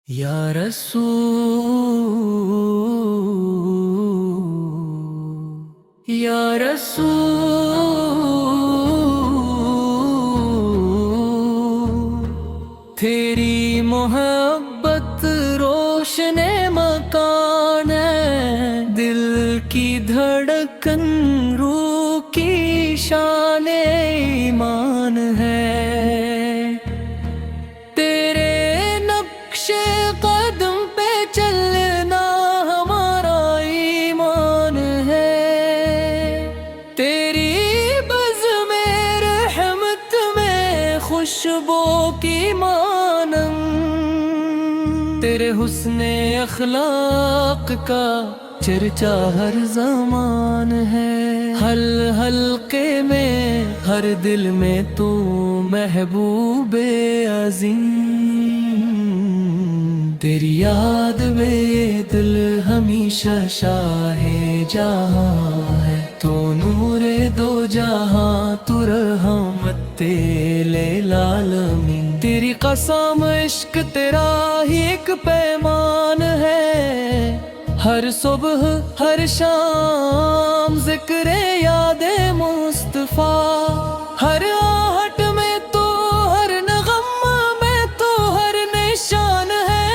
یا رسول یا رسول، تیری محبت روشن مکان ہے، دل کی دھڑکن روح کی شان ایمان ہے، تیرے نقش قدم پہ چلنا ہمارا ایمان ہے، تیری بزم رحمت میں خوشبو کی مانند، تیرے حسن اخلاق کا چرچا ہر زمان ہے، ہر حلقے میں ہر دل میں تو محبوب عظیم، تیری یاد میں یہ دل ہمیشہ شاہ جہاں ہے، تو نور دو جہاں تو رحمت للعالمین، تیری قسم عشق تیرا ہی ایک پیمان ہے، ہر صبح ہر شام ذکر یاد مصطفیٰ، ہر آہٹ میں تو ہر نغم میں تو ہر نشان ہے،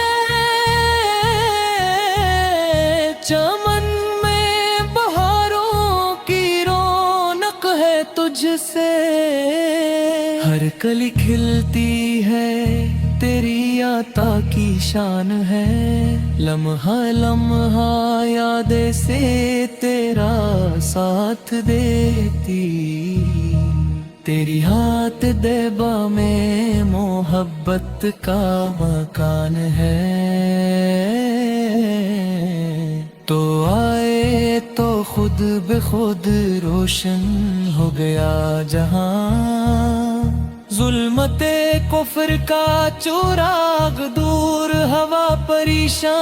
چمن میں بہاروں کی رونق ہے تجھ سے، ہر کلی کھلتی ہے تیری عطا کی شان ہے، لمحہ لمحہ یاد سے تیرا ساتھ دیتی، تیری ہاتھ دیبا میں محبت کا مکان ہے، تو آئے تو خود بخود روشن ہو گیا جہاں، ظلمت کفر کا چراغ دور ہوا پریشان،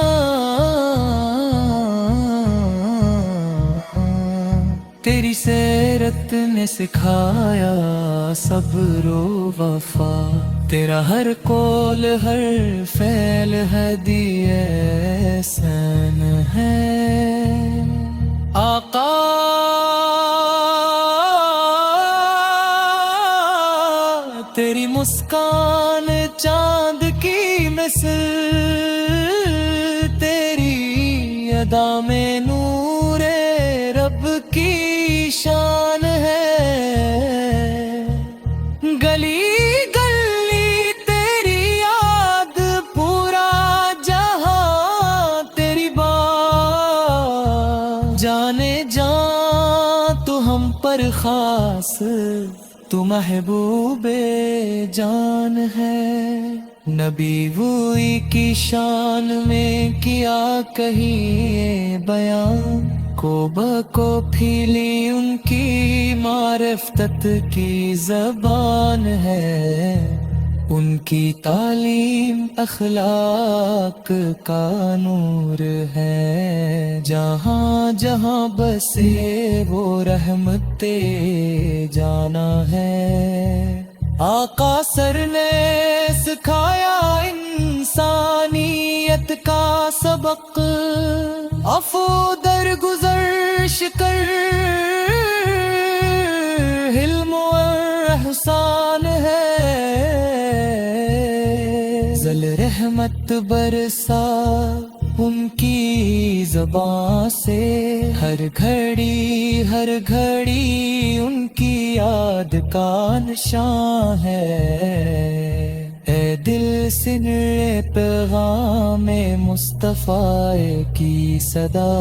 تیری سیرت نے سکھایا صبر و وفا، تیرا ہر قول ہر فعل ہدیہ احسان ہے، آقا تیری مسکان چاند کی مثل، تیری ادا میں نور رب کی شان ہے، گلی گلی تیری یاد پورا جہاں تیری بات، جانے جان تو ہم پر خاص تو محبوب جان ہے، نبی وہی کی شان میں کیا کہیں بیان، کو بکو پھیلی ان کی معرفت کی زبان ہے، ان کی تعلیم اخلاق کا نور ہے، جہاں جہاں بسے وہ رحمت جانا ہے، آقا سر نے سکھایا انسانیت کا سبق، عفو درگزر شکر حلم و احسان ہے، ذل رحمت برسا ان کی زبان سے، ہر گھڑی ان کی یاد کا نشان ہے، اے دل سن پیغام مصطفیٰ کی صدا،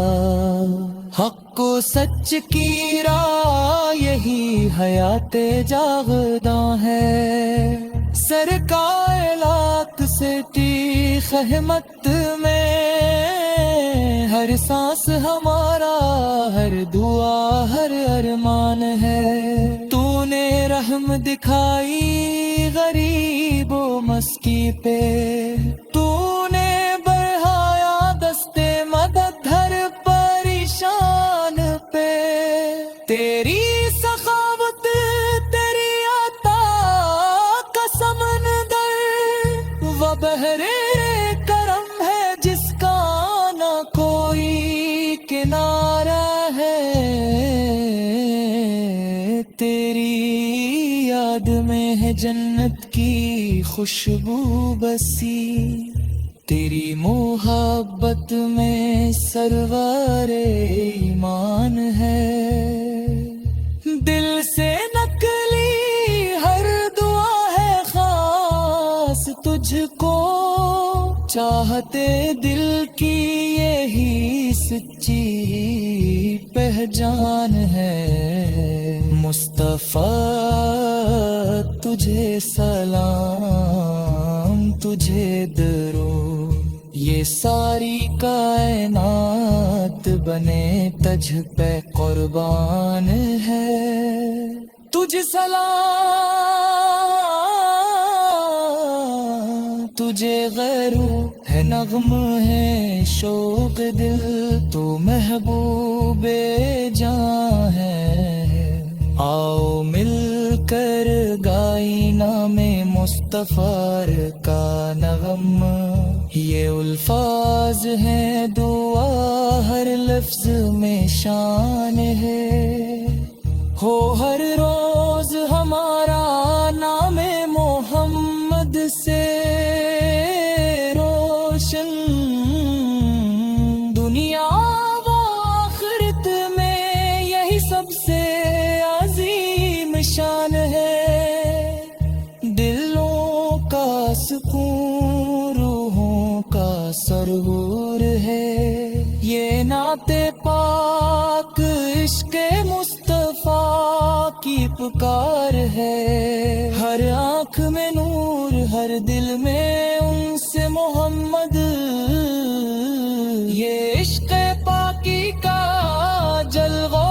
حق و سچ کی راہ یہی حیات جاوداں ہے، سرکار لاکھ سٹی خدمت میں، ہر سانس ہمارا ہر دعا ہر ارمان ہے، تو نے رحم دکھائی غریب و مسکی پہ، تو نے بڑھایا دستے مدد ہر پریشان پہ، تیری سخاوت تیری عطا کا سمندر و بحر کرم تیری یاد میں ہے جنت کی خوشبو بسی، تیری محبت میں سرور ایمان ہے، دل سے نکلی ہر دعا ہے خاص تجھ کو، چاہتے دل کی یہی سچی پہچان ہے، مصطفیٰ تجھے سلام تجھے درود، یہ ساری کائنات بنے تجھ پہ قربان ہے، تجھ سلام تجھے غیرو ہے نغم ہے شوق دل، تو محبوب جاں ہے، آؤ مل کر گائی نام مصطفیٰ کا نغم، یہ الفاظ ہیں دعا ہر لفظ میں شان ہے، ہو ہر روز ہمارا نام محمد سے روشن، دنیا و آخرت میں یہی سب سے عظیم شان ہے، دلوں کا سکون روحوں کا سرور ہے، یہ نعت پاک عشق مصطفیٰ کی پکار ہے، ہر آنکھ میں نور ہر دل میں ان سے محمد، یہ عشق پاکی کا جلوہ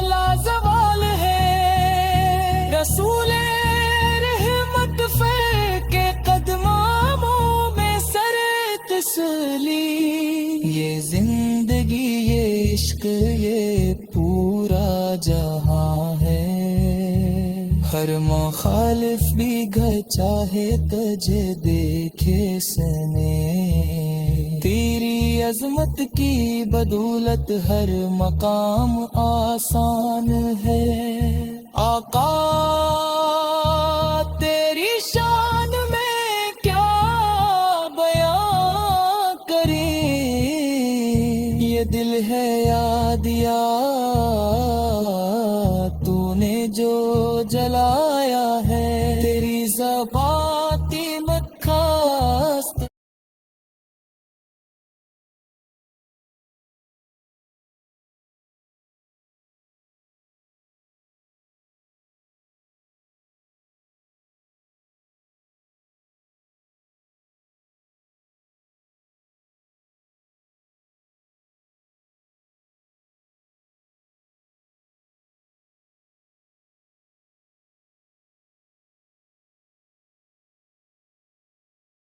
لازوال ہے، رسول رحمت کے قدموں میں سر تسلی، یہ زندگی یہ عشق یہ پورا جہاں ہے، ہر مخالف بھی گھر چاہے تجھے دیکھے سنے، تیری عظمت کی بدولت ہر مقام آسان ہے، آقا